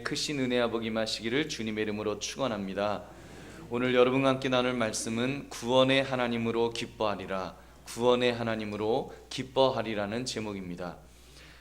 크신 은혜와 복이 임하시기를 주님의 이름으로 축원합니다. 오늘 여러분과 함께 나눌 말씀은 구원의 하나님으로 기뻐하리라, 구원의 하나님으로 기뻐하리라는 제목입니다.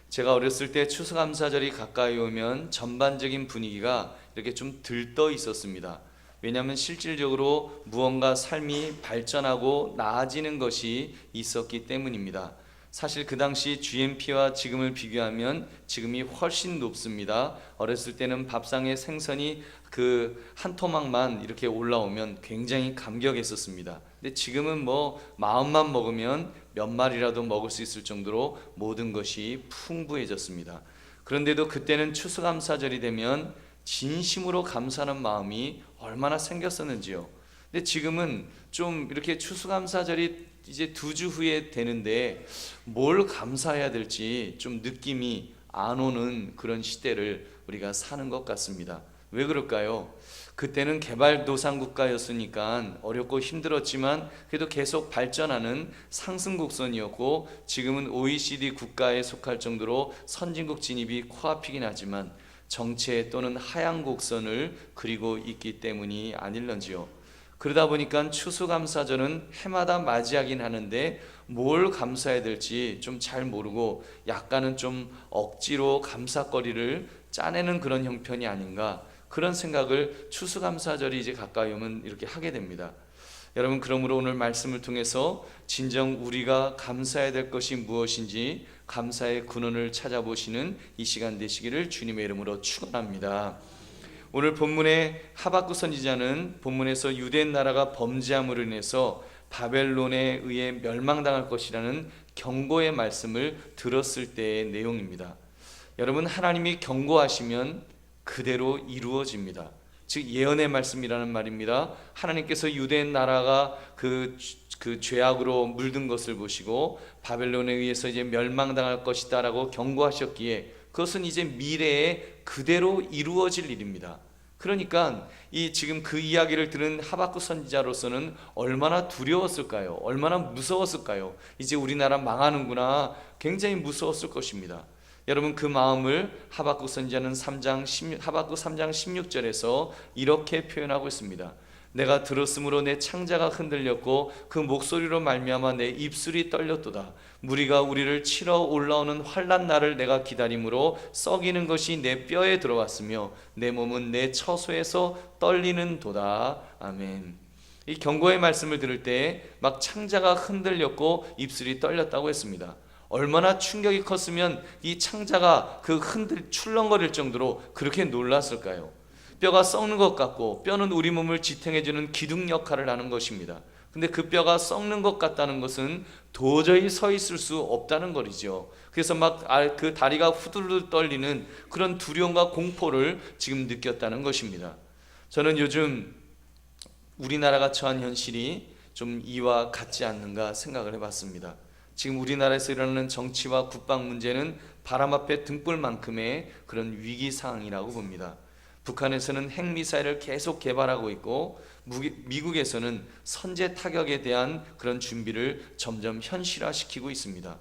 제가 어렸을 때 추수감사절이 가까이 오면 전반적인 분위기가 이렇게 좀 들떠 있었습니다. 왜냐하면 실질적으로 무언가 삶이 발전하고 나아지는 것이 있었기 때문입니다. 사실 그 당시 GNP와 지금을 비교하면 지금이 훨씬 높습니다. 어렸을 때는 밥상에 생선이 그 한 토막만 이렇게 올라오면 굉장히 감격했었습니다. 근데 지금은 뭐 마음만 먹으면 몇 마리라도 먹을 수 있을 정도로 모든 것이 풍부해졌습니다. 그런데도 그때는 추수감사절이 되면 진심으로 감사하는 마음이 얼마나 생겼었는지요. 근데 지금은 좀 이렇게 추수감사절이 이제 2주 후에 되는데 뭘 감사해야 될지 좀 느낌이 안 오는 그런 시대를 우리가 사는 것 같습니다. 왜 그럴까요? 그때는 개발도상국가였으니까 어렵고 힘들었지만 그래도 계속 발전하는 상승곡선이었고, 지금은 OECD 국가에 속할 정도로 선진국 진입이 코앞이긴 하지만 정체 또는 하향 곡선을 그리고 있기 때문이 아닐런지요. 그러다 보니까 추수감사절은 해마다 맞이하긴 하는데 뭘 감사해야 될지 좀 잘 모르고 약간은 좀 억지로 감사거리를 짜내는 그런 형편이 아닌가, 그런 생각을 추수감사절이 이제 가까이 오면 이렇게 하게 됩니다. 여러분, 그러므로 오늘 말씀을 통해서 진정 우리가 감사해야 될 것이 무엇인지 감사의 근원을 찾아보시는 이 시간 되시기를 주님의 이름으로 축원합니다. 오늘 본문의 하박국 선지자는 본문에서 유대 나라가 범죄함으로 인해서 바벨론에 의해 멸망당할 것이라는 경고의 말씀을 들었을 때의 내용입니다. 여러분, 하나님이 경고하시면 그대로 이루어집니다. 즉 예언의 말씀이라는 말입니다. 하나님께서 유대 나라가 그 죄악으로 물든 것을 보시고 바벨론에 의해서 이제 멸망당할 것이다 라고 경고하셨기에 그것은 이제 미래에 그대로 이루어질 일입니다. 그러니까 이 지금 그 이야기를 들은 하박국 선지자로서는 얼마나 두려웠을까요? 얼마나 무서웠을까요? 이제 우리나라 망하는구나, 굉장히 무서웠을 것입니다. 여러분, 그 마음을 하박국 선지자는 하박국 3장 16절에서 이렇게 표현하고 있습니다. 내가 들었으므로 내 창자가 흔들렸고 그 목소리로 말미암아 내 입술이 떨렸도다. 무리가 우리를 치러 올라오는 환난 날을 내가 기다림으로 썩이는 것이 내 뼈에 들어왔으며 내 몸은 내 처소에서 떨리는 도다. 아멘. 이 경고의 말씀을 들을 때 막 창자가 흔들렸고 입술이 떨렸다고 했습니다. 얼마나 충격이 컸으면 이 창자가 출렁거릴 정도로 그렇게 놀랐을까요? 뼈가 썩는 것 같고, 뼈는 우리 몸을 지탱해주는 기둥 역할을 하는 것입니다. 근데 그 뼈가 썩는 것 같다는 것은 도저히 서 있을 수 없다는 거죠. 그래서 막 그 다리가 후들후들 떨리는 그런 두려움과 공포를 지금 느꼈다는 것입니다. 저는 요즘 우리나라가 처한 현실이 좀 이와 같지 않는가 생각을 해봤습니다. 지금 우리나라에서 일어나는 정치와 국방 문제는 바람 앞에 등불만큼의 그런 위기 상황이라고 봅니다. 북한에서는 핵미사일을 계속 개발하고 있고, 미국에서는 선제 타격에 대한 그런 준비를 점점 현실화시키고 있습니다.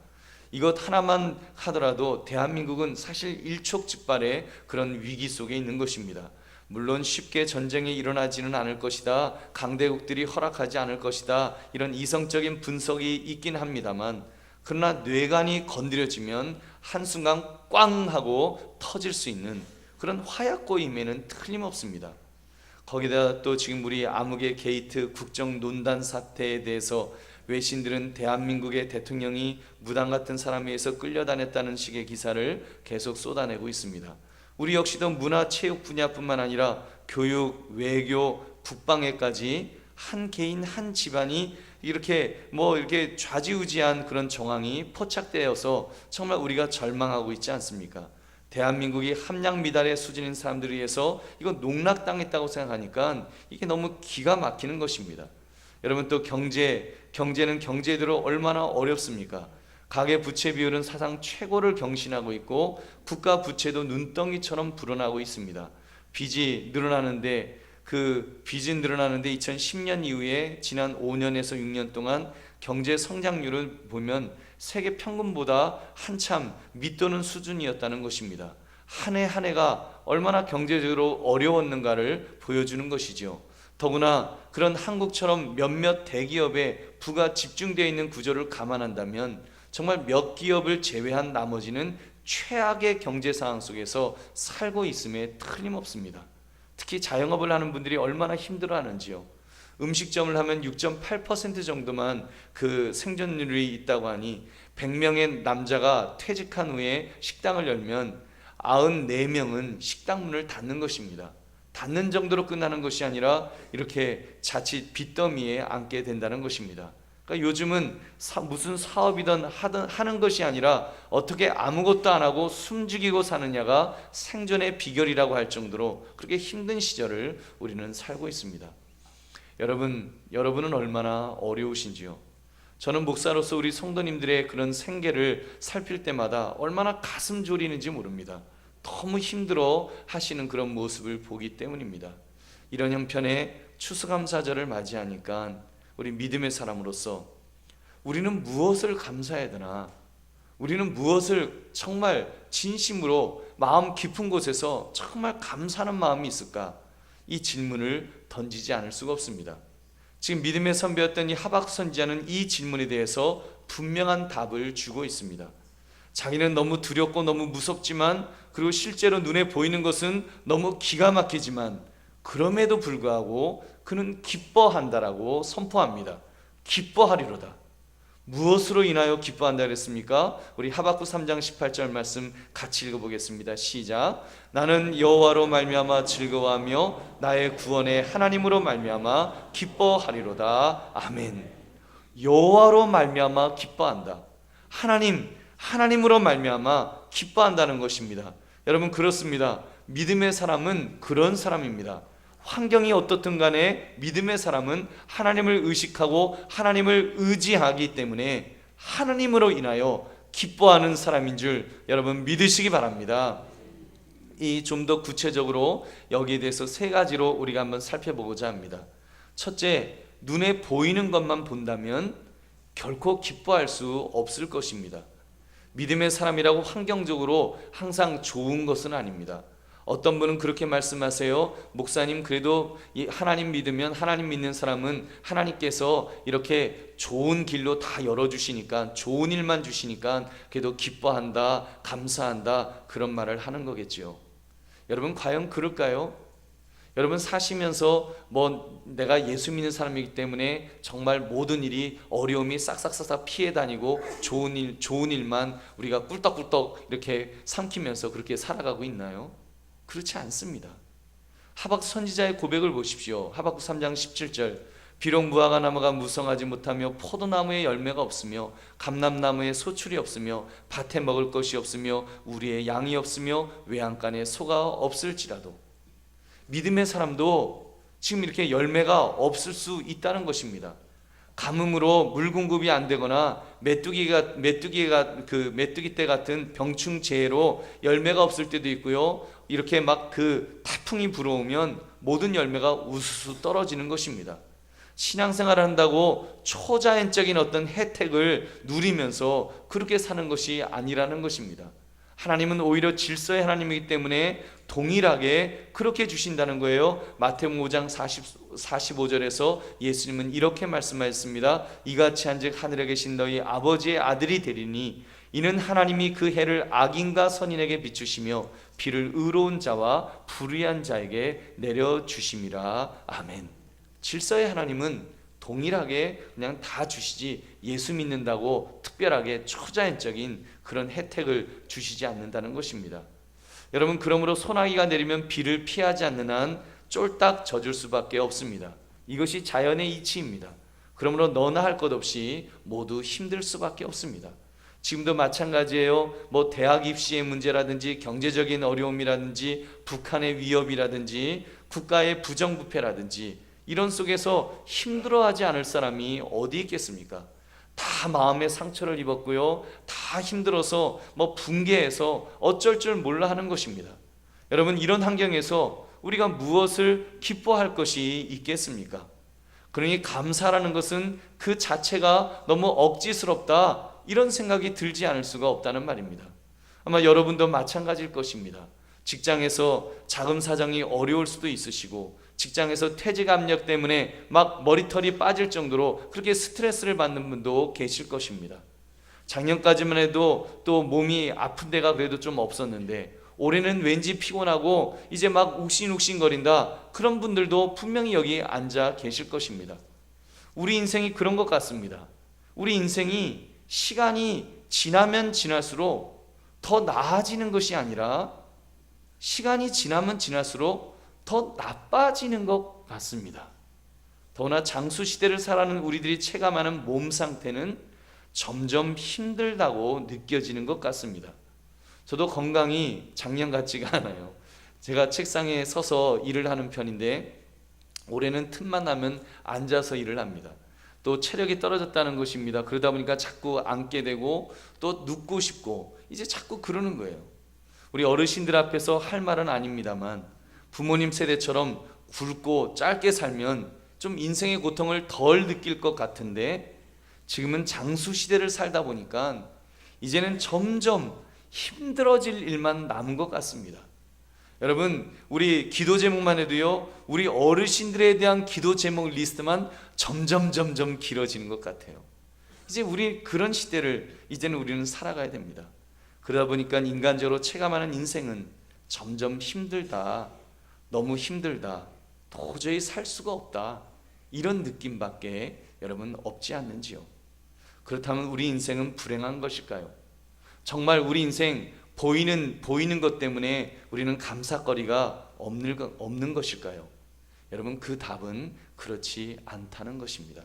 이것 하나만 하더라도 대한민국은 사실 일촉즉발의 그런 위기 속에 있는 것입니다. 물론 쉽게 전쟁이 일어나지는 않을 것이다, 강대국들이 허락하지 않을 것이다, 이런 이성적인 분석이 있긴 합니다만, 그러나 뇌관이 건드려지면 한순간 꽝 하고 터질 수 있는 그런 화약고임에는 틀림없습니다. 거기다 또 지금 우리 아무개 게이트 국정논단 사태에 대해서 외신들은 대한민국의 대통령이 무당 같은 사람에 의해서 끌려다녔다는 식의 기사를 계속 쏟아내고 있습니다. 우리 역시도 문화 체육 분야뿐만 아니라 교육, 외교, 국방에까지 한 개인 한 집안이 이렇게 좌지우지한 그런 정황이 포착되어서 정말 우리가 절망하고 있지 않습니까? 대한민국이 함량미달의 수준인 사람들에 의해서 이거 농락당했다고 생각하니까 이게 너무 기가 막히는 것입니다. 여러분, 또 경제는 경제대로 얼마나 어렵습니까? 가계부채 비율은 사상 최고를 경신하고 있고 국가 부채도 눈덩이처럼 불어나고 있습니다. 빚이 늘어나는데 2010년 이후에 지난 5년에서 6년 동안 경제 성장률을 보면 세계 평균보다 한참 밑도는 수준이었다는 것입니다. 한 해 한 해가 얼마나 경제적으로 어려웠는가를 보여주는 것이죠. 더구나 그런 한국처럼 몇몇 대기업에 부가 집중되어 있는 구조를 감안한다면 정말 몇 기업을 제외한 나머지는 최악의 경제 상황 속에서 살고 있음에 틀림없습니다. 특히 자영업을 하는 분들이 얼마나 힘들어하는지요. 음식점을 하면 6.8% 정도만 그 생존율이 있다고 하니 100명의 남자가 퇴직한 후에 식당을 열면 94명은 식당 문을 닫는 것입니다. 닫는 정도로 끝나는 것이 아니라 이렇게 자칫 빚더미에 앉게 된다는 것입니다. 그러니까 요즘은 무슨 사업이든 하는 것이 아니라 어떻게 아무것도 안 하고 숨죽이고 사느냐가 생존의 비결이라고 할 정도로 그렇게 힘든 시절을 우리는 살고 있습니다. 여러분은 얼마나 어려우신지요? 저는 목사로서 우리 성도님들의 그런 생계를 살필 때마다 얼마나 가슴 졸이는지 모릅니다. 너무 힘들어 하시는 그런 모습을 보기 때문입니다. 이런 형편의 추수감사절을 맞이하니까 우리 믿음의 사람으로서 우리는 무엇을 감사해야 되나? 우리는 무엇을 정말 진심으로 마음 깊은 곳에서 정말 감사하는 마음이 있을까? 이 질문을 던지지 않을 수가 없습니다. 지금 믿음의 선배였던 이 하박국 선지자는 이 질문에 대해서 분명한 답을 주고 있습니다. 자기는 너무 두렵고 너무 무섭지만, 그리고 실제로 눈에 보이는 것은 너무 기가 막히지만 그럼에도 불구하고 그는 기뻐한다라고 선포합니다. 기뻐하리로다. 무엇으로 인하여 기뻐한다 그랬습니까? 우리 하박국 3장 18절 말씀 같이 읽어보겠습니다. 시작. 나는 여호와로 말미암아 즐거워하며 나의 구원의 하나님으로 말미암아 기뻐하리로다. 아멘. 여호와로 말미암아 기뻐한다. 하나님으로 말미암아 기뻐한다는 것입니다. 여러분, 그렇습니다. 믿음의 사람은 그런 사람입니다. 환경이 어떻든 간에 믿음의 사람은 하나님을 의식하고 하나님을 의지하기 때문에 하나님으로 인하여 기뻐하는 사람인 줄 여러분 믿으시기 바랍니다. 이 좀 더 구체적으로 여기에 대해서 세 가지로 우리가 한번 살펴보고자 합니다. 첫째, 눈에 보이는 것만 본다면 결코 기뻐할 수 없을 것입니다. 믿음의 사람이라고 환경적으로 항상 좋은 것은 아닙니다. 어떤 분은 그렇게 말씀하세요. 목사님, 그래도 하나님 믿으면, 하나님 믿는 사람은 하나님께서 이렇게 좋은 길로 다 열어주시니까, 좋은 일만 주시니까 그래도 기뻐한다, 감사한다, 그런 말을 하는 거겠죠. 여러분, 과연 그럴까요? 여러분, 사시면서 내가 예수 믿는 사람이기 때문에 정말 모든 일이 어려움이 싹싹싹 피해 다니고 좋은 일만 우리가 꿀떡꿀떡 이렇게 삼키면서 그렇게 살아가고 있나요? 그렇지 않습니다. 하박국 선지자의 고백을 보십시오. 하박국 3장 17절. 비록 무화과 나무가 무성하지 못하며 포도나무에 열매가 없으며 감람나무에 소출이 없으며 밭에 먹을 것이 없으며 우리의 양이 없으며 외양간에 소가 없을지라도, 믿음의 사람도 지금 이렇게 열매가 없을 수 있다는 것입니다. 가뭄으로 물 공급이 안 되거나 메뚜기 때 같은 병충 재해로 열매가 없을 때도 있고요. 이렇게 막 그 태풍이 불어오면 모든 열매가 우수수 떨어지는 것입니다. 신앙생활을 한다고 초자연적인 어떤 혜택을 누리면서 그렇게 사는 것이 아니라는 것입니다. 하나님은 오히려 질서의 하나님이기 때문에 동일하게 그렇게 주신다는 거예요. 마태복음 5장 45절에서 예수님은 이렇게 말씀하셨습니다. 이같이 한즉 하늘에 계신 너희 아버지의 아들이 되리니 이는 하나님이 그 해를 악인과 선인에게 비추시며 비를 의로운 자와 불의한 자에게 내려주심이라. 아멘. 질서의 하나님은 동일하게 그냥 다 주시지, 예수 믿는다고 특별하게 초자연적인 그런 혜택을 주시지 않는다는 것입니다. 여러분, 그러므로 소나기가 내리면 비를 피하지 않는 한 쫄딱 젖을 수밖에 없습니다. 이것이 자연의 이치입니다. 그러므로 너나 할 것 없이 모두 힘들 수밖에 없습니다. 지금도 마찬가지예요. 대학 입시의 문제라든지 경제적인 어려움이라든지 북한의 위협이라든지 국가의 부정부패라든지 이런 속에서 힘들어하지 않을 사람이 어디 있겠습니까? 다 마음의 상처를 입었고요. 다 힘들어서 붕괴해서 어쩔 줄 몰라 하는 것입니다. 여러분, 이런 환경에서 우리가 무엇을 기뻐할 것이 있겠습니까? 그러니 감사라는 것은 그 자체가 너무 억지스럽다, 이런 생각이 들지 않을 수가 없다는 말입니다. 아마 여러분도 마찬가지일 것입니다. 직장에서 자금 사정이 어려울 수도 있으시고, 직장에서 퇴직 압력 때문에 막 머리털이 빠질 정도로 그렇게 스트레스를 받는 분도 계실 것입니다. 작년까지만 해도 또 몸이 아픈 데가 그래도 좀 없었는데 올해는 왠지 피곤하고 이제 막 욱신욱신거린다, 그런 분들도 분명히 여기 앉아 계실 것입니다. 우리 인생이 그런 것 같습니다. 우리 인생이 시간이 지나면 지날수록 더 나아지는 것이 아니라 시간이 지나면 지날수록 더 나빠지는 것 같습니다. 더구나 장수시대를 살아가는 우리들이 체감하는 몸 상태는 점점 힘들다고 느껴지는 것 같습니다. 저도 건강이 작년 같지가 않아요. 제가 책상에 서서 일을 하는 편인데 올해는 틈만 나면 앉아서 일을 합니다. 또 체력이 떨어졌다는 것입니다. 그러다 보니까 자꾸 앉게 되고 또 눕고 싶고 이제 자꾸 그러는 거예요. 우리 어르신들 앞에서 할 말은 아닙니다만 부모님 세대처럼 굵고 짧게 살면 좀 인생의 고통을 덜 느낄 것 같은데 지금은 장수 시대를 살다 보니까 이제는 점점 힘들어질 일만 남은 것 같습니다. 여러분, 우리 기도 제목만 해도요, 우리 어르신들에 대한 기도 제목 리스트만 점점 길어지는 것 같아요. 이제 우리 그런 시대를 이제는 우리는 살아가야 됩니다. 그러다 보니까 인간적으로 체감하는 인생은 점점 힘들다, 너무 힘들다, 도저히 살 수가 없다, 이런 느낌밖에 여러분 없지 않는지요? 그렇다면 우리 인생은 불행한 것일까요? 정말 우리 인생 보이는 것 때문에 우리는 감사거리가 없는 것일까요? 여러분, 그 답은 그렇지 않다는 것입니다.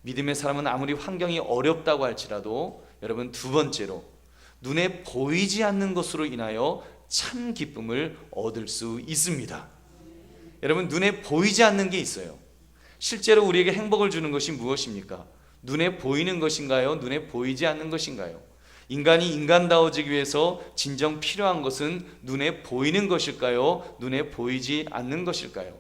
믿음의 사람은 아무리 환경이 어렵다고 할지라도 여러분, 두 번째로 눈에 보이지 않는 것으로 인하여 참 기쁨을 얻을 수 있습니다. 여러분, 눈에 보이지 않는 게 있어요. 실제로 우리에게 행복을 주는 것이 무엇입니까? 눈에 보이는 것인가요? 눈에 보이지 않는 것인가요? 인간이 인간다워지기 위해서 진정 필요한 것은 눈에 보이는 것일까요? 눈에 보이지 않는 것일까요?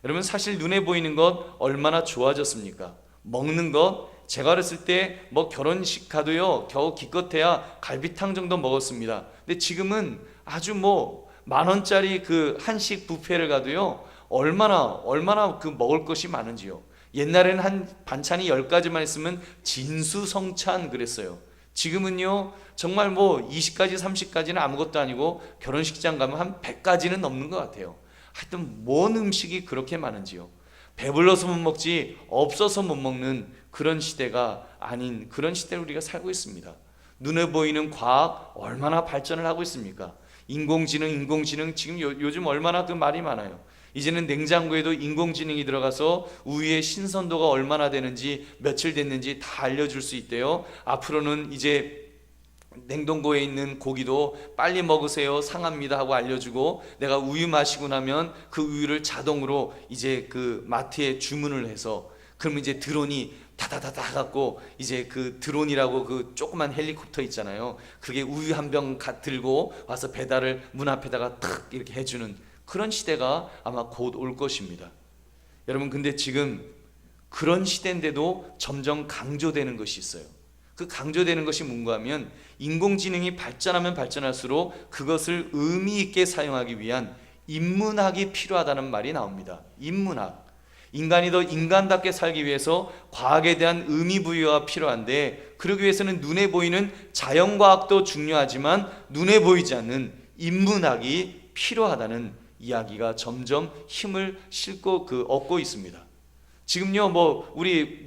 여러분, 사실 눈에 보이는 것 얼마나 좋아졌습니까? 먹는 것, 제가 어렸을 때 뭐 결혼식 가도요, 겨우 기껏해야 갈비탕 정도 먹었습니다. 근데 지금은 아주 뭐 10,000원짜리 그 한식 뷔페를 가도요, 얼마나 그 먹을 것이 많은지요. 옛날에는 한 반찬이 10가지만 있으면 진수성찬 그랬어요. 지금은요, 정말 뭐 20가지 30가지는 아무것도 아니고 결혼식장 가면 한 100가지는 넘는 것 같아요. 하여튼 뭔 음식이 그렇게 많은지요. 배불러서 못 먹지 없어서 못 먹는 그런 시대가 아닌 그런 시대를 우리가 살고 있습니다. 눈에 보이는 과학 얼마나 발전을 하고 있습니까? 인공지능 지금 요즘 얼마나 그 말이 많아요. 이제는 냉장고에도 인공지능이 들어가서 우유의 신선도가 얼마나 되는지, 며칠 됐는지 다 알려줄 수 있대요. 앞으로는 이제 냉동고에 있는 고기도 빨리 먹으세요, 상합니다 하고 알려주고, 내가 우유 마시고 나면 그 우유를 자동으로 이제 그 마트에 주문을 해서, 그러면 이제 드론이 다다다다 갖고 이제 그 드론이라고 그 조그만 헬리콥터 있잖아요, 그게 우유 한 병 들고 와서 배달을 문 앞에다가 탁 이렇게 해주는 그런 시대가 아마 곧 올 것입니다. 여러분, 근데 지금 그런 시대인데도 점점 강조되는 것이 있어요. 그 강조되는 것이 뭔가 하면 인공지능이 발전하면 발전할수록 그것을 의미 있게 사용하기 위한 인문학이 필요하다는 말이 나옵니다. 인문학. 인간이 더 인간답게 살기 위해서 과학에 대한 의미 부여가 필요한데, 그러기 위해서는 눈에 보이는 자연과학도 중요하지만 눈에 보이지 않는 인문학이 필요하다는 이야기가 점점 힘을 얻고 있습니다. 지금요, 우리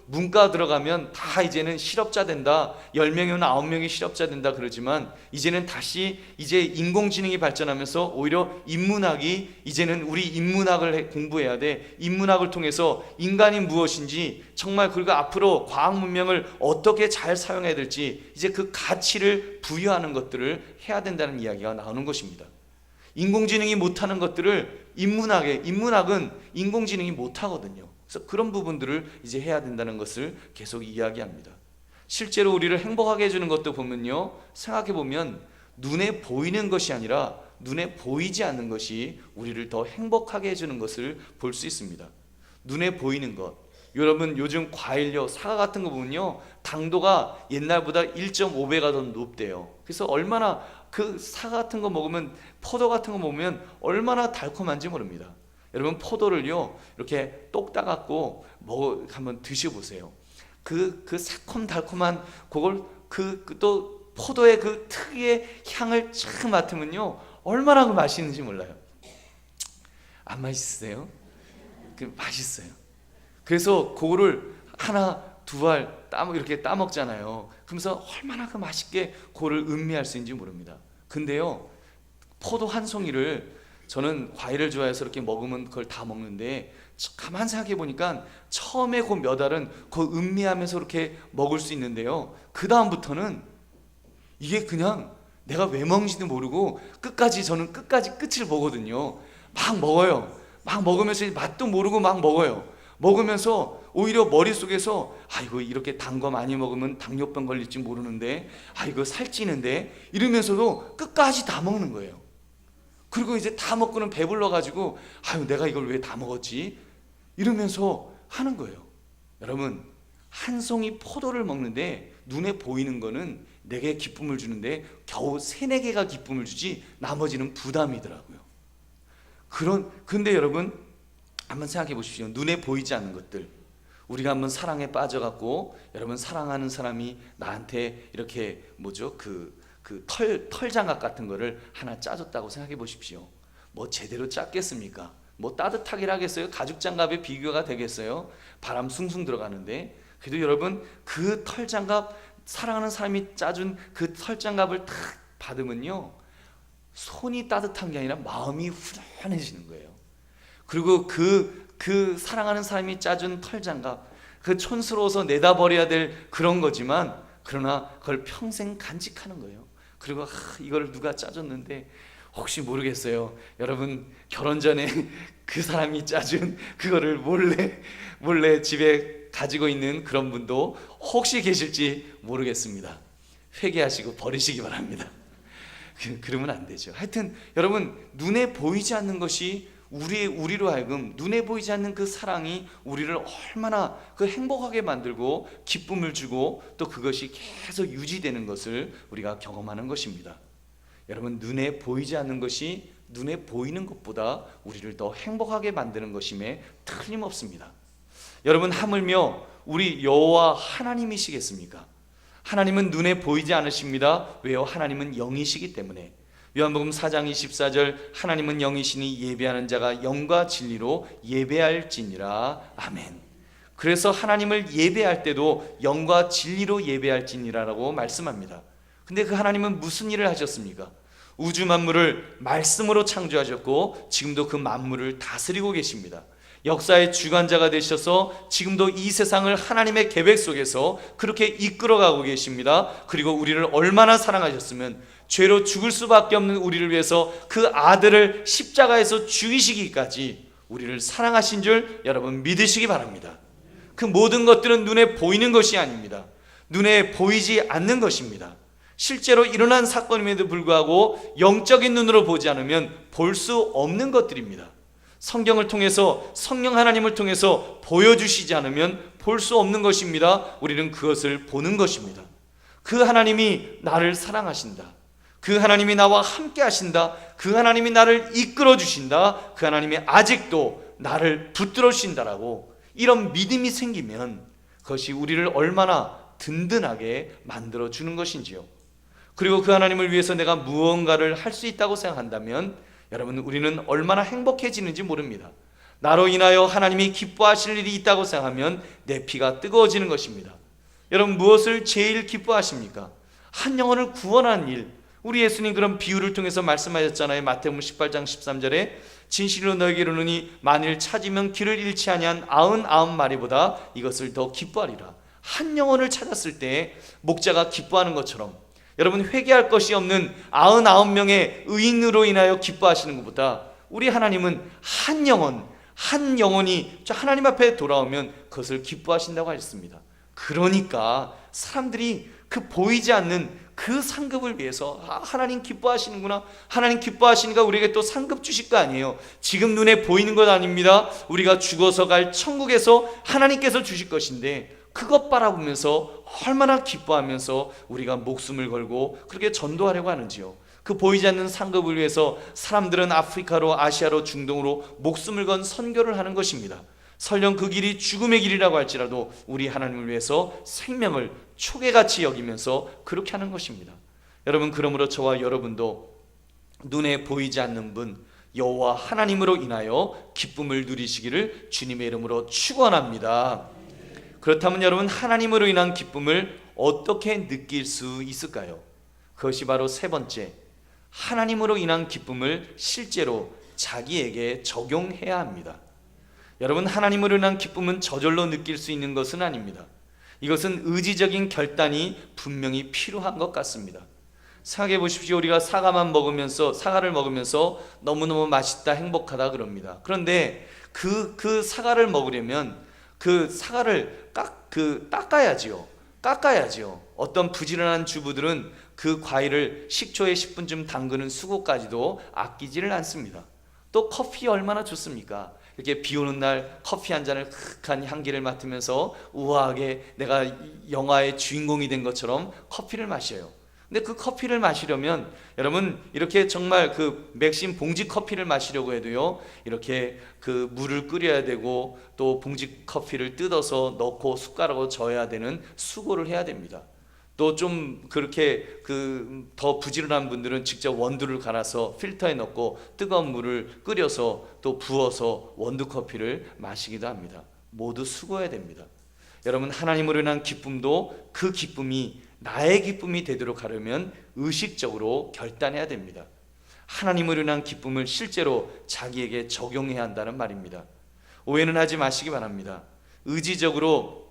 문과 들어가면 다 이제는 실업자 된다, 10명이면 9명이 실업자 된다 그러지만, 이제는 다시 이제 인공지능이 발전하면서 오히려 인문학이, 이제는 우리 인문학을 공부해야 돼. 인문학을 통해서 인간이 무엇인지, 정말 그리고 앞으로 과학 문명을 어떻게 잘 사용해야 될지, 이제 그 가치를 부여하는 것들을 해야 된다는 이야기가 나오는 것입니다. 인공지능이 못하는 것들을 인문학은 인공지능이 못하거든요. 그래서 그런 부분들을 이제 해야 된다는 것을 계속 이야기합니다. 실제로 우리를 행복하게 해주는 것도 보면요, 생각해보면 눈에 보이는 것이 아니라 눈에 보이지 않는 것이 우리를 더 행복하게 해주는 것을 볼 수 있습니다. 눈에 보이는 것, 여러분 요즘 과일요, 사과 같은 거 보면요, 당도가 옛날보다 1.5배가 더 높대요. 그래서 얼마나 그 사과 같은 거 먹으면, 포도 같은 거 먹으면 얼마나 달콤한지 모릅니다. 여러분, 포도를요 이렇게 똑 따갖고 한번 드셔보세요. 그 새콤달콤한 그걸 또 포도의 그 특유의 향을 쫙 맡으면요 얼마나 그 맛있는지 몰라요. 안 맛있으세요? 맛있어요. 그래서 그거를 하나 두 알 이렇게 따먹잖아요. 그러면서 얼마나 그 맛있게 그거를 음미할 수 있는지 모릅니다. 근데요, 포도 한 송이를, 저는 과일을 좋아해서 이렇게 먹으면 그걸 다 먹는데, 가만 생각해 보니까 처음에 그 몇 알은 그 음미하면서 이렇게 먹을 수 있는데요, 그 다음부터는 이게 그냥 내가 왜 먹는지도 모르고 저는 끝까지 끝을 보거든요. 막 먹어요. 막 먹으면서 맛도 모르고 막 먹어요. 먹으면서 오히려 머릿속에서 이거 이렇게 단 거 많이 먹으면 당뇨병 걸릴지 모르는데, 이거 살찌는데, 이러면서도 끝까지 다 먹는 거예요. 그리고 이제 다 먹고는 배불러가지고 내가 이걸 왜 다 먹었지? 이러면서 하는 거예요. 여러분, 한 송이 포도를 먹는데 눈에 보이는 거는 내게 기쁨을 주는데 겨우 3-4개가 기쁨을 주지 나머지는 부담이더라고요. 근데 여러분, 한번 생각해 보십시오. 눈에 보이지 않는 것들, 우리가 한번 사랑에 빠져갖고, 여러분, 사랑하는 사람이 나한테 이렇게 털장갑 같은 거를 하나 짜줬다고 생각해 보십시오. 뭐 제대로 짰겠습니까? 뭐 따뜻하게 하겠어요? 가죽 장갑에 비교가 되겠어요? 바람 숭숭 들어가는데. 그래도 여러분, 그 털장갑, 사랑하는 사람이 짜준 그 털장갑을 탁 받으면요, 손이 따뜻한 게 아니라 마음이 후련해지는 거예요. 그리고 그 사랑하는 사람이 짜준 털장갑, 그 촌스러워서 내다버려야 될 그런 거지만, 그러나 그걸 평생 간직하는 거예요. 그리고 이걸 누가 짜줬는데, 혹시 모르겠어요. 여러분, 결혼 전에 그 사람이 짜준 그거를 몰래 집에 가지고 있는 그런 분도 혹시 계실지 모르겠습니다. 회개하시고 버리시기 바랍니다. 그러면 안 되죠. 하여튼 여러분, 눈에 보이지 않는 것이 우리로 하여금, 눈에 보이지 않는 그 사랑이 우리를 얼마나 행복하게 만들고 기쁨을 주고, 또 그것이 계속 유지되는 것을 우리가 경험하는 것입니다. 여러분, 눈에 보이지 않는 것이 눈에 보이는 것보다 우리를 더 행복하게 만드는 것임에 틀림없습니다. 여러분, 하물며 우리 여호와 하나님이시겠습니까? 하나님은 눈에 보이지 않으십니다. 왜요? 하나님은 영이시기 때문에. 요한복음 4장 24절, 하나님은 영이시니 예배하는 자가 영과 진리로 예배할지니라. 아멘. 그래서 하나님을 예배할 때도 영과 진리로 예배할지니라라고 말씀합니다. 근데 그 하나님은 무슨 일을 하셨습니까? 우주 만물을 말씀으로 창조하셨고, 지금도 그 만물을 다스리고 계십니다. 역사의 주관자가 되셔서 지금도 이 세상을 하나님의 계획 속에서 그렇게 이끌어가고 계십니다. 그리고 우리를 얼마나 사랑하셨으면 죄로 죽을 수밖에 없는 우리를 위해서 그 아들을 십자가에서 죽이시기까지 우리를 사랑하신 줄 여러분 믿으시기 바랍니다. 그 모든 것들은 눈에 보이는 것이 아닙니다. 눈에 보이지 않는 것입니다. 실제로 일어난 사건임에도 불구하고 영적인 눈으로 보지 않으면 볼 수 없는 것들입니다. 성경을 통해서, 성령 하나님을 통해서 보여주시지 않으면 볼 수 없는 것입니다. 우리는 그것을 보는 것입니다. 그 하나님이 나를 사랑하신다, 그 하나님이 나와 함께 하신다, 그 하나님이 나를 이끌어 주신다, 그 하나님이 아직도 나를 붙들어 주신다라고 이런 믿음이 생기면 그것이 우리를 얼마나 든든하게 만들어 주는 것인지요. 그리고 그 하나님을 위해서 내가 무언가를 할 수 있다고 생각한다면 여러분, 우리는 얼마나 행복해지는지 모릅니다. 나로 인하여 하나님이 기뻐하실 일이 있다고 생각하면 내 피가 뜨거워지는 것입니다. 여러분, 무엇을 제일 기뻐하십니까? 한 영혼을 구원하는 일. 우리 예수님 그런 비유를 통해서 말씀하셨잖아요. 마태복음 18장 13절에 진실로 너에게 이르노니 만일 찾으면 길을 잃지 아니한 99마리보다 이것을 더 기뻐하리라. 한 영혼을 찾았을 때 목자가 기뻐하는 것처럼, 여러분, 회개할 것이 없는 99명의 의인으로 인하여 기뻐하시는 것보다 우리 하나님은 한 영혼이 저 하나님 앞에 돌아오면 그것을 기뻐하신다고 하셨습니다. 그러니까 사람들이 그 보이지 않는 그 상급을 위해서 하나님 기뻐하시는구나, 하나님 기뻐하시니까 우리에게 또 상급 주실 거 아니에요. 지금 눈에 보이는 것 아닙니다. 우리가 죽어서 갈 천국에서 하나님께서 주실 것인데, 그것 바라보면서 얼마나 기뻐하면서 우리가 목숨을 걸고 그렇게 전도하려고 하는지요. 그 그 보이지 않는 상급을 위해서 사람들은 아프리카로, 아시아로, 중동으로 목숨을 건 선교를 하는 것입니다. 설령 그 길이 죽음의 길이라고 할지라도 우리 하나님을 위해서 생명을 초계같이 여기면서 그렇게 하는 것입니다. 여러분, 그러므로 저와 여러분도 눈에 보이지 않는 분 여호와 하나님으로 인하여 기쁨을 누리시기를 주님의 이름으로 축원합니다. 그렇다면 여러분, 하나님으로 인한 기쁨을 어떻게 느낄 수 있을까요? 그것이 바로 세 번째, 하나님으로 인한 기쁨을 실제로 자기에게 적용해야 합니다. 여러분, 하나님으로 인한 기쁨은 저절로 느낄 수 있는 것은 아닙니다. 이것은 의지적인 결단이 분명히 필요한 것 같습니다. 생각해 보십시오. 우리가 사과를 먹으면서 너무너무 맛있다, 행복하다 그럽니다. 그런데 그 사과를 먹으려면 그 사과를 깎아야지요. 어떤 부지런한 주부들은 그 과일을 식초에 10분쯤 담그는 수고까지도 아끼지를 않습니다. 또 커피 얼마나 좋습니까? 이렇게 비 오는 날 커피 한 잔을 흑한 향기를 맡으면서 우아하게 내가 영화의 주인공이 된 것처럼 커피를 마셔요. 근데 그 커피를 마시려면 여러분, 이렇게 정말 그 맥심 봉지 커피를 마시려고 해도요, 이렇게 그 물을 끓여야 되고 또 봉지 커피를 뜯어서 넣고 숟가락으로 저어야 되는 수고를 해야 됩니다. 또 좀 그렇게 더 부지런한 분들은 직접 원두를 갈아서 필터에 넣고 뜨거운 물을 끓여서 또 부어서 원두 커피를 마시기도 합니다. 모두 수고해야 됩니다. 여러분, 하나님으로 인한 기쁨도 그 기쁨이 나의 기쁨이 되도록 하려면 의식적으로 결단해야 됩니다. 하나님으로 인한 기쁨을 실제로 자기에게 적용해야 한다는 말입니다. 오해는 하지 마시기 바랍니다. 의지적으로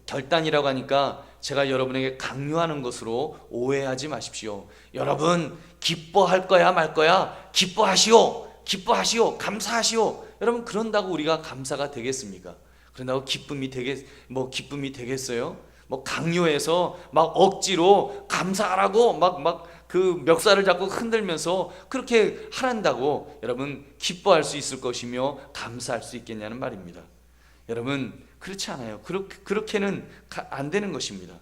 결단이라고 하니까 제가 여러분에게 강요하는 것으로 오해하지 마십시오. 여러분, 기뻐할 거야 말 거야? 기뻐하시오, 감사하시오. 여러분, 그런다고 우리가 감사가 되겠습니까? 그런다고 기쁨이 되겠어요? 강요해서 억지로 감사하라고 그 멱살을 잡고 흔들면서 그렇게 하란다고 여러분 기뻐할 수 있을 것이며 감사할 수 있겠냐는 말입니다. 여러분, 그렇지 않아요. 그렇게는 안 되는 것입니다.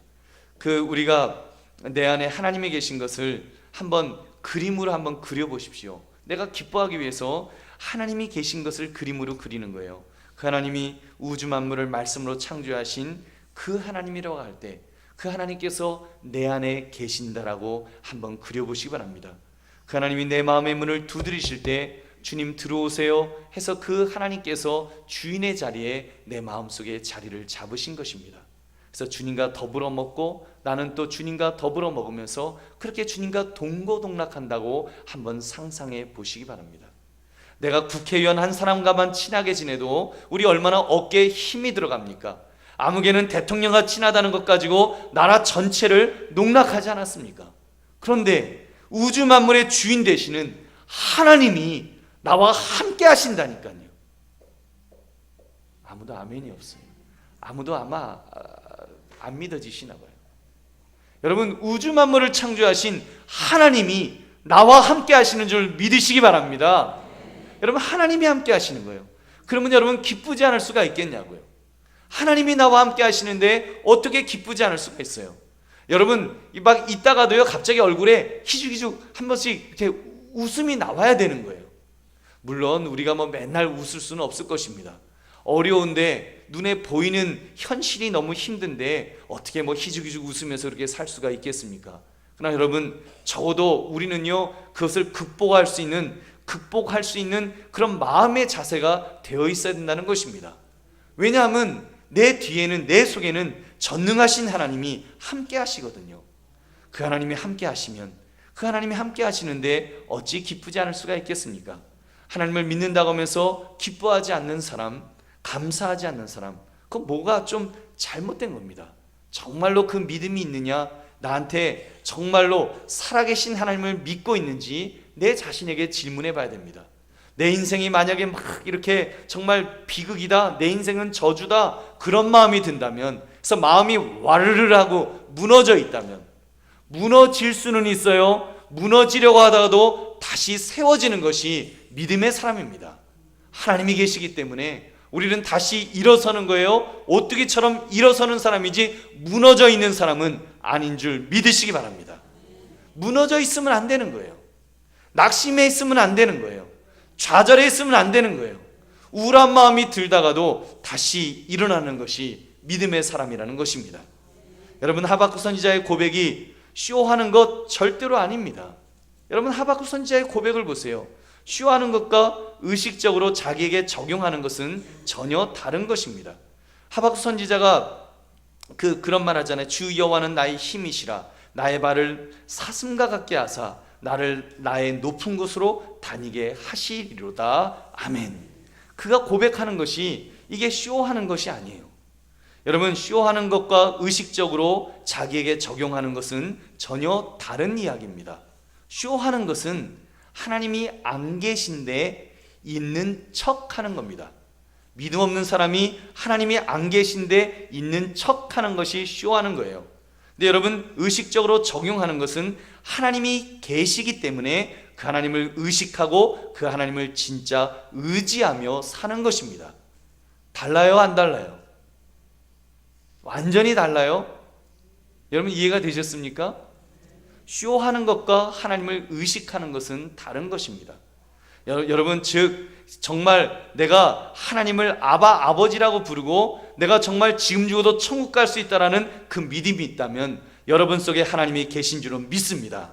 우리가 내 안에 하나님이 계신 것을 한번 그림으로 한번 그려보십시오. 내가 기뻐하기 위해서 하나님이 계신 것을 그림으로 그리는 거예요. 그 하나님이 우주 만물을 말씀으로 창조하신 그 하나님이라고 할 때 그 하나님께서 내 안에 계신다라고 한번 그려보시기 바랍니다. 그 하나님이 내 마음의 문을 두드리실 때 주님 들어오세요 해서 그 하나님께서 주인의 자리에 내 마음속에 자리를 잡으신 것입니다. 그래서 주님과 더불어 먹고 나는 또 주님과 더불어 먹으면서 그렇게 주님과 동고동락한다고 한번 상상해 보시기 바랍니다. 내가 국회의원 한 사람과만 친하게 지내도 우리 얼마나 어깨에 힘이 들어갑니까? 아무개는 대통령과 친하다는 것 가지고 나라 전체를 농락하지 않았습니까? 그런데 우주 만물의 주인 되시는 하나님이 나와 함께 하신다니까요. 아무도 아멘이 없어요. 아무도 아마 안 믿어지시나 봐요. 여러분, 우주 만물을 창조하신 하나님이 나와 함께 하시는 줄 믿으시기 바랍니다. 여러분, 하나님이 함께 하시는 거예요. 그러면 여러분 기쁘지 않을 수가 있겠냐고요. 하나님이 나와 함께 하시는데 어떻게 기쁘지 않을 수가 있어요? 여러분, 있다가도요 갑자기 얼굴에 희죽희죽 한 번씩 이렇게 웃음이 나와야 되는 거예요. 물론 우리가 맨날 웃을 수는 없을 것입니다. 어려운데 눈에 보이는 현실이 너무 힘든데 어떻게 희죽희죽 웃으면서 그렇게 살 수가 있겠습니까? 그러나 여러분, 적어도 우리는요 그것을 극복할 수 있는 그런 마음의 자세가 되어 있어야 된다는 것입니다. 왜냐하면 내 뒤에는, 내 속에는 전능하신 하나님이 함께 하시거든요. 그 하나님이 함께 하시면, 그 하나님이 함께 하시는데 어찌 기쁘지 않을 수가 있겠습니까? 하나님을 믿는다고 하면서 기뻐하지 않는 사람, 감사하지 않는 사람, 그건 뭐가 좀 잘못된 겁니다. 정말로 그 믿음이 있느냐, 나한테 정말로 살아계신 하나님을 믿고 있는지 내 자신에게 질문해 봐야 됩니다. 내 인생이 만약에 이렇게 정말 비극이다, 내 인생은 저주다, 그런 마음이 든다면, 그래서 마음이 와르르 하고 무너져 있다면, 무너질 수는 있어요. 무너지려고 하다가도 다시 세워지는 것이 믿음의 사람입니다. 하나님이 계시기 때문에 우리는 다시 일어서는 거예요. 오뚜기처럼 일어서는 사람이지 무너져 있는 사람은 아닌 줄 믿으시기 바랍니다. 무너져 있으면 안 되는 거예요. 낙심해 있으면 안 되는 거예요. 좌절해 있으면 안 되는 거예요. 우울한 마음이 들다가도 다시 일어나는 것이 믿음의 사람이라는 것입니다. 여러분, 하박국 선지자의 고백이 쇼하는 것 절대로 아닙니다. 여러분, 하박국 선지자의 고백을 보세요. 쇼하는 것과 의식적으로 자기에게 적용하는 것은 전혀 다른 것입니다. 하박국 선지자가 그런 말 하잖아요. 주 여호와는 나의 힘이시라. 나의 발을 사슴과 같게 하사 나를 나의 높은 곳으로 다니게 하시리로다. 아멘. 그가 고백하는 것이 이게 쇼하는 것이 아니에요. 여러분, 쇼하는 것과 의식적으로 자기에게 적용하는 것은 전혀 다른 이야기입니다. 쇼하는 것은 하나님이 안 계신데 있는 척하는 겁니다. 믿음 없는 사람이 하나님이 안 계신데 있는 척하는 것이 쇼하는 거예요. 근데 여러분, 의식적으로 적용하는 것은 하나님이 계시기 때문에 그 하나님을 의식하고 그 하나님을 진짜 의지하며 사는 것입니다. 달라요, 안 달라요? 완전히 달라요. 여러분, 이해가 되셨습니까? 쇼하는 것과 하나님을 의식하는 것은 다른 것입니다. 여러분, 즉 정말 내가 하나님을 아버지라고 부르고 내가 정말 지금 죽어도 천국 갈 수 있다라는 그 믿음이 있다면 여러분 속에 하나님이 계신 줄은 믿습니다.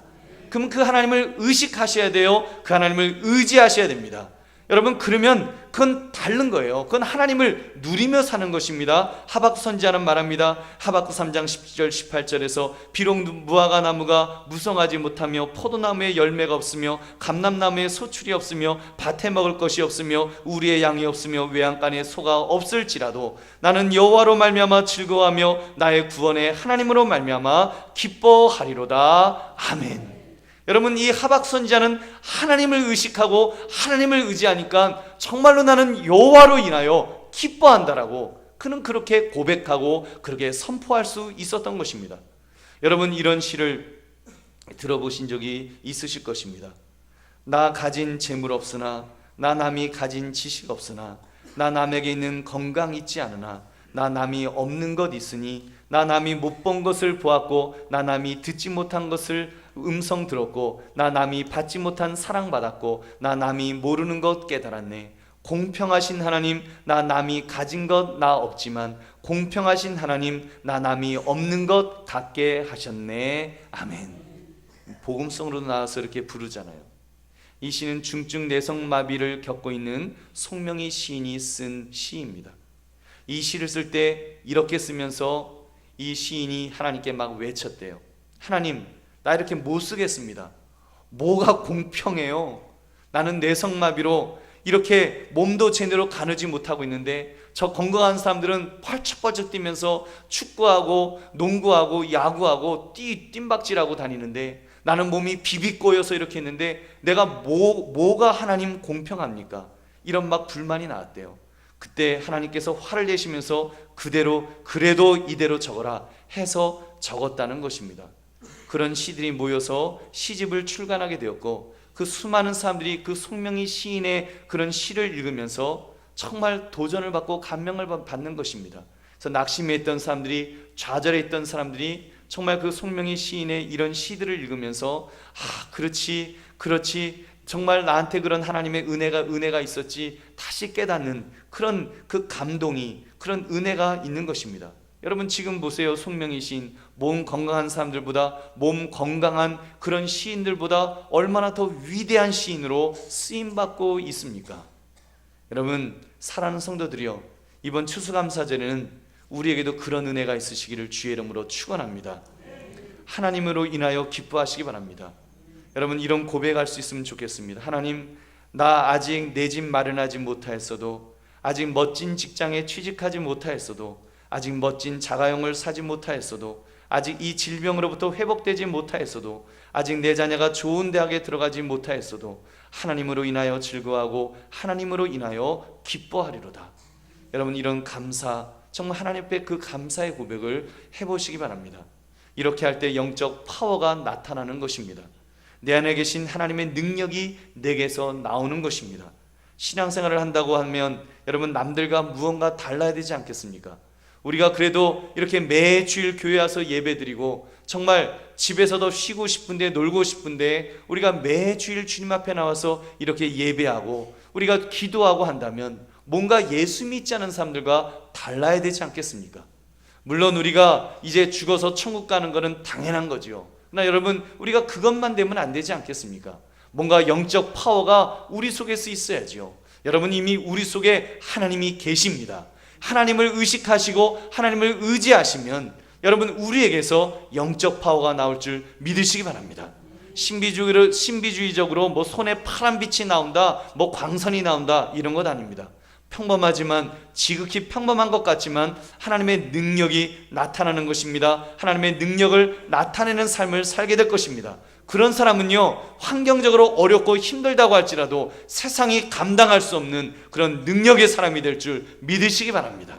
그럼 그 하나님을 의식하셔야 돼요. 그 하나님을 의지하셔야 됩니다. 여러분, 그러면 그건 다른 거예요. 그건 하나님을 누리며 사는 것입니다. 하박국 선지자는 말합니다. 하박국 3장 17절 18절에서 비록 무화과 나무가 무성하지 못하며 포도나무에 열매가 없으며 감람나무에 소출이 없으며 밭에 먹을 것이 없으며 우리의 양이 없으며 외양간에 소가 없을지라도 나는 여호와로 말미암아 즐거워하며 나의 구원의 하나님으로 말미암아 기뻐하리로다. 아멘. 여러분, 이 하박국 선지자는 하나님을 의식하고 하나님을 의지하니까 정말로 나는 여호와로 인하여 기뻐한다라고 그는 그렇게 고백하고 그렇게 선포할 수 있었던 것입니다. 여러분, 이런 시를 들어보신 적이 있으실 것입니다. 나 가진 재물 없으나 나 남이 가진 지식 없으나 나 남에게 있는 건강 있지 않으나 나 남이 없는 것 있으니 나 남이 못 본 것을 보았고 나 남이 듣지 못한 것을 음성 들었고 나 남이 받지 못한 사랑받았고 나 남이 모르는 것 깨달았네. 공평하신 하나님, 나 남이 가진 것 나 없지만 공평하신 하나님, 나 남이 없는 것 갖게 하셨네. 아멘. 복음성으로 나와서 이렇게 부르잖아요. 이 시는 중증 내성마비를 겪고 있는 송명희 시인이 쓴 시입니다. 이 시를 쓸 때 이렇게 쓰면서 이 시인이 하나님께 막 외쳤대요. 하나님, 나 이렇게 못 쓰겠습니다. 뭐가 공평해요? 나는 내성마비로 이렇게 몸도 제대로 가누지 못하고 있는데 저 건강한 사람들은 펄쩍펄쩍 뛰면서 축구하고 농구하고 야구하고 뜀박질하고 다니는데 나는 몸이 비비꼬여서 이렇게 했는데 내가 뭐가 하나님 공평합니까? 이런 막 불만이 나왔대요. 그때 하나님께서 화를 내시면서 그대로 그래도 이대로 적어라 해서 적었다는 것입니다. 그런 시들이 모여서 시집을 출간하게 되었고 그 수많은 사람들이 그 송명희 시인의 그런 시를 읽으면서 정말 도전을 받고 감명을 받는 것입니다. 그래서 낙심해 있던 사람들이, 좌절해 있던 사람들이 정말 그 송명희 시인의 이런 시들을 읽으면서 그렇지 정말 나한테 그런 하나님의 은혜가 있었지 다시 깨닫는 그런 그 감동이, 그런 은혜가 있는 것입니다. 여러분, 지금 보세요. 송명희 시인, 몸 건강한 사람들보다, 몸 건강한 그런 시인들보다 얼마나 더 위대한 시인으로 쓰임받고 있습니까? 여러분, 사랑하는 성도들이여, 이번 추수감사절에는 우리에게도 그런 은혜가 있으시기를 주의 이름으로 축원합니다. 하나님으로 인하여 기뻐하시기 바랍니다. 여러분, 이런 고백할 수 있으면 좋겠습니다. 하나님, 나 아직 내 집 마련하지 못하였어도, 아직 멋진 직장에 취직하지 못하였어도, 아직 멋진 자가용을 사지 못하였어도, 아직 이 질병으로부터 회복되지 못하였어도, 아직 내 자녀가 좋은 대학에 들어가지 못하였어도 하나님으로 인하여 즐거워하고 하나님으로 인하여 기뻐하리로다. 여러분, 이런 감사, 정말 하나님 앞에 그 감사의 고백을 해보시기 바랍니다. 이렇게 할 때 영적 파워가 나타나는 것입니다. 내 안에 계신 하나님의 능력이 내게서 나오는 것입니다. 신앙생활을 한다고 하면 여러분, 남들과 무언가 달라야 되지 않겠습니까? 우리가 그래도 이렇게 매주일 교회 와서 예배드리고 정말 집에서도 쉬고 싶은데 놀고 싶은데 우리가 매주일 주님 앞에 나와서 이렇게 예배하고 우리가 기도하고 한다면 뭔가 예수 믿지 않은 사람들과 달라야 되지 않겠습니까? 물론 우리가 이제 죽어서 천국 가는 것은 당연한 거지요. 그러나 여러분, 우리가 그것만 되면 안 되지 않겠습니까? 뭔가 영적 파워가 우리 속에서 있어야죠. 여러분, 이미 우리 속에 하나님이 계십니다. 하나님을 의식하시고 하나님을 의지하시면 여러분, 우리에게서 영적 파워가 나올 줄 믿으시기 바랍니다. 신비주의적으로 뭐 손에 파란 빛이 나온다, 뭐 광선이 나온다, 이런 것 아닙니다. 평범하지만, 지극히 평범한 것 같지만 하나님의 능력이 나타나는 것입니다. 하나님의 능력을 나타내는 삶을 살게 될 것입니다. 그런 사람은요, 환경적으로 어렵고 힘들다고 할지라도 세상이 감당할 수 없는 그런 능력의 사람이 될 줄 믿으시기 바랍니다.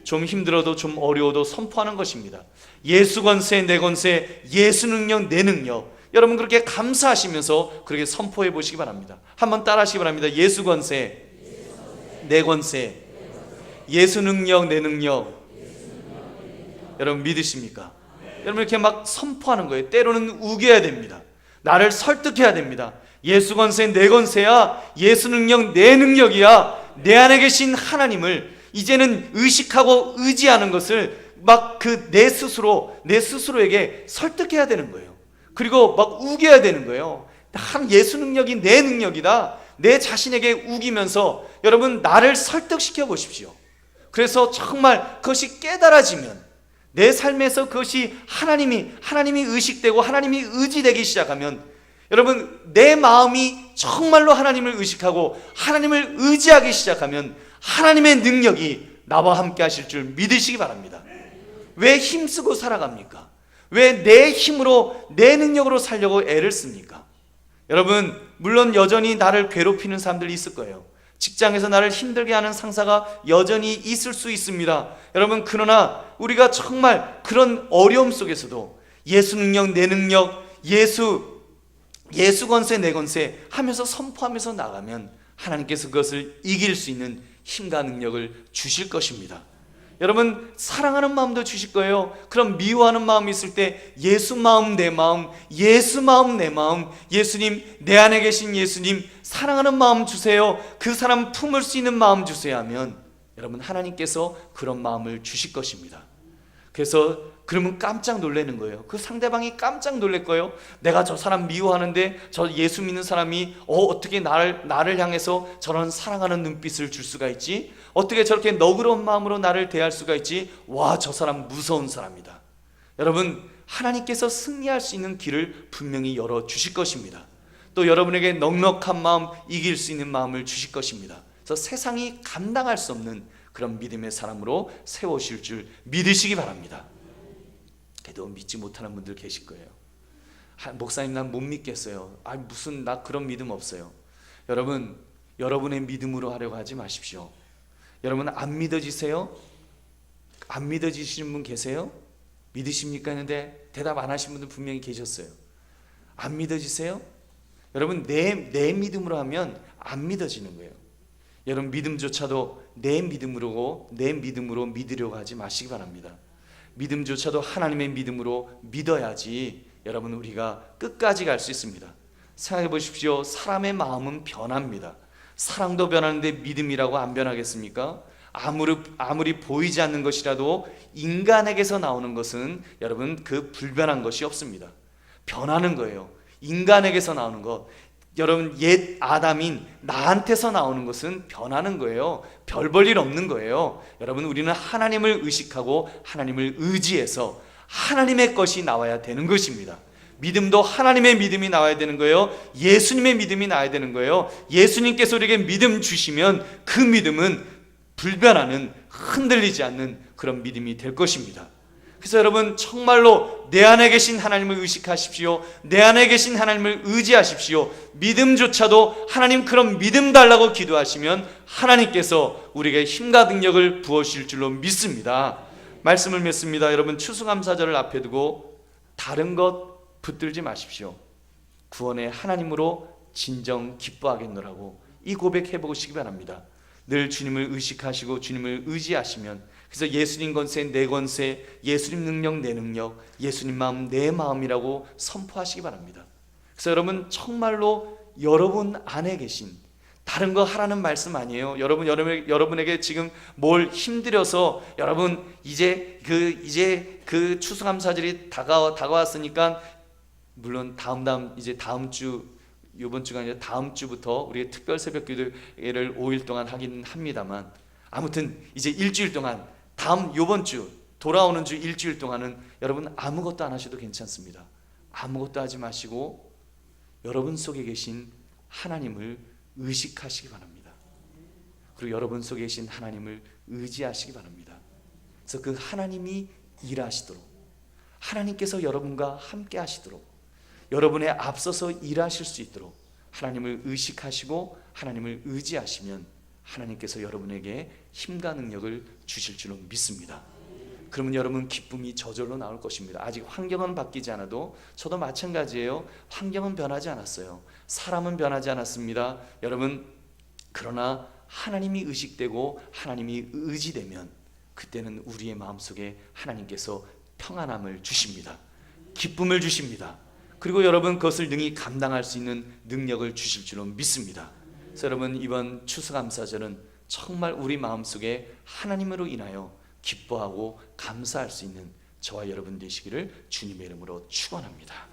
좀 힘들어도 좀 어려워도 선포하는 것입니다. 예수 권세 내 권세, 예수 능력 내 능력, 여러분 그렇게 감사하시면서 그렇게 선포해 보시기 바랍니다. 한번 따라 하시기 바랍니다. 예수 권세 내 권세, 예수 능력 내 능력. 여러분 믿으십니까? 여러분 이렇게 막 선포하는 거예요. 때로는 우겨야 됩니다. 나를 설득해야 됩니다. 예수 권세 내 권세야, 예수 능력 내 능력이야. 내 안에 계신 하나님을 이제는 의식하고 의지하는 것을 막 내 스스로에게 설득해야 되는 거예요. 그리고 막 우겨야 되는 거예요. 예수 능력이 내 능력이다. 내 자신에게 우기면서 여러분 나를 설득시켜 보십시오. 그래서 정말 그것이 깨달아지면 내 삶에서 그것이 하나님이 의식되고 하나님이 의지되기 시작하면 여러분 내 마음이 정말로 하나님을 의식하고 하나님을 의지하기 시작하면 하나님의 능력이 나와 함께 하실 줄 믿으시기 바랍니다. 왜 힘쓰고 살아갑니까? 왜 내 힘으로 내 능력으로 살려고 애를 씁니까? 여러분 물론 여전히 나를 괴롭히는 사람들이 있을 거예요. 직장에서 나를 힘들게 하는 상사가 여전히 있을 수 있습니다. 여러분 그러나 우리가 정말 그런 어려움 속에서도 예수 능력 내 능력, 예수 권세 내 권세 하면서 선포하면서 나가면 하나님께서 그것을 이길 수 있는 힘과 능력을 주실 것입니다. 여러분 사랑하는 마음도 주실 거예요. 그럼 미워하는 마음이 있을 때 예수 마음 내 마음, 예수 마음 내 마음, 예수님 내 안에 계신 예수님 사랑하는 마음 주세요. 그 사람 품을 수 있는 마음 주세요 하면 여러분 하나님께서 그런 마음을 주실 것입니다. 그래서 그러면 깜짝 놀라는 거예요. 그 상대방이 깜짝 놀랄 거예요. 내가 저 사람 미워하는데 저 예수 믿는 사람이 어떻게 나를 향해서 저런 사랑하는 눈빛을 줄 수가 있지? 어떻게 저렇게 너그러운 마음으로 나를 대할 수가 있지? 와, 저 사람 무서운 사람이다. 여러분 하나님께서 승리할 수 있는 길을 분명히 열어주실 것입니다. 또 여러분에게 넉넉한 마음, 이길 수 있는 마음을 주실 것입니다. 그래서 세상이 감당할 수 없는 그런 믿음의 사람으로 세우실 줄 믿으시기 바랍니다. 그래도 믿지 못하는 분들 계실 거예요. 목사님 난 못 믿겠어요. 무슨 나 그런 믿음 없어요. 여러분 여러분의 믿음으로 하려고 하지 마십시오. 여러분 안 믿어지세요? 안 믿어지시는 분 계세요? 믿으십니까? 했는데 대답 안 하신 분들 분명히 계셨어요. 안 믿어지세요? 여러분 내 믿음으로 하면 안 믿어지는 거예요. 여러분 믿음조차도 내 믿음으로 믿으려고 하지 마시기 바랍니다. 믿음조차도 하나님의 믿음으로 믿어야지 여러분 우리가 끝까지 갈 수 있습니다. 생각해 보십시오. 사람의 마음은 변합니다. 사랑도 변하는데 믿음이라고 안 변하겠습니까? 아무리 보이지 않는 것이라도 인간에게서 나오는 것은 여러분 그 불변한 것이 없습니다. 변하는 거예요. 인간에게서 나오는 것, 여러분 옛 아담인 나한테서 나오는 것은 변하는 거예요. 별 볼 일 없는 거예요. 여러분 우리는 하나님을 의식하고 하나님을 의지해서 하나님의 것이 나와야 되는 것입니다. 믿음도 하나님의 믿음이 나와야 되는 거예요. 예수님의 믿음이 나와야 되는 거예요. 예수님께서 우리에게 믿음 주시면 그 믿음은 불변하는, 흔들리지 않는 그런 믿음이 될 것입니다. 그래서 여러분 정말로 내 안에 계신 하나님을 의식하십시오. 내 안에 계신 하나님을 의지하십시오. 믿음조차도 하나님 그런 믿음 달라고 기도하시면 하나님께서 우리에게 힘과 능력을 부어주실 줄로 믿습니다. 말씀을 맺습니다. 여러분 추수감사절을 앞에 두고 다른 것 붙들지 마십시오. 구원의 하나님으로 진정 기뻐하겠노라고 이 고백해 보시기 바랍니다. 늘 주님을 의식하시고 주님을 의지하시면, 그래서 예수님 권세 내 권세, 예수님 능력 내 능력, 예수님 마음 내 마음이라고 선포하시기 바랍니다. 그래서 여러분, 정말로 여러분 안에 계신, 다른 거 하라는 말씀 아니에요. 여러분에게 지금 뭘 힘들여서, 여러분 이제 그 추수감사절이 다가왔으니까, 물론 다음 주, 이번 주가 아니라 다음 주부터 우리가 특별 새벽 기도회를 5일 동안 하긴 합니다만, 아무튼 이제 일주일 동안, 요번 주 돌아오는 주 일주일 동안은 여러분 아무것도 안 하셔도 괜찮습니다. 아무것도 하지 마시고 여러분 속에 계신 하나님을 의식하시기 바랍니다. 그리고 여러분 속에 계신 하나님을 의지하시기 바랍니다. 그래서 그 하나님이 일하시도록, 하나님께서 여러분과 함께 하시도록, 여러분의 앞서서 일하실 수 있도록 하나님을 의식하시고 하나님을 의지하시면 하나님께서 여러분에게 힘과 능력을 주실 줄로 믿습니다. 그러면 여러분 기쁨이 저절로 나올 것입니다. 아직 환경은 바뀌지 않아도, 저도 마찬가지예요. 환경은 변하지 않았어요. 사람은 변하지 않았습니다. 여러분, 그러나 하나님이 의식되고 하나님이 의지되면 그때는 우리의 마음속에 하나님께서 평안함을 주십니다. 기쁨을 주십니다. 그리고 여러분 그것을 능히 감당할 수 있는 능력을 주실 줄로 믿습니다. 그래서 여러분, 이번 추수감사절은 정말 우리 마음속에 하나님으로 인하여 기뻐하고 감사할 수 있는 저와 여러분 되시기를 주님의 이름으로 축원합니다.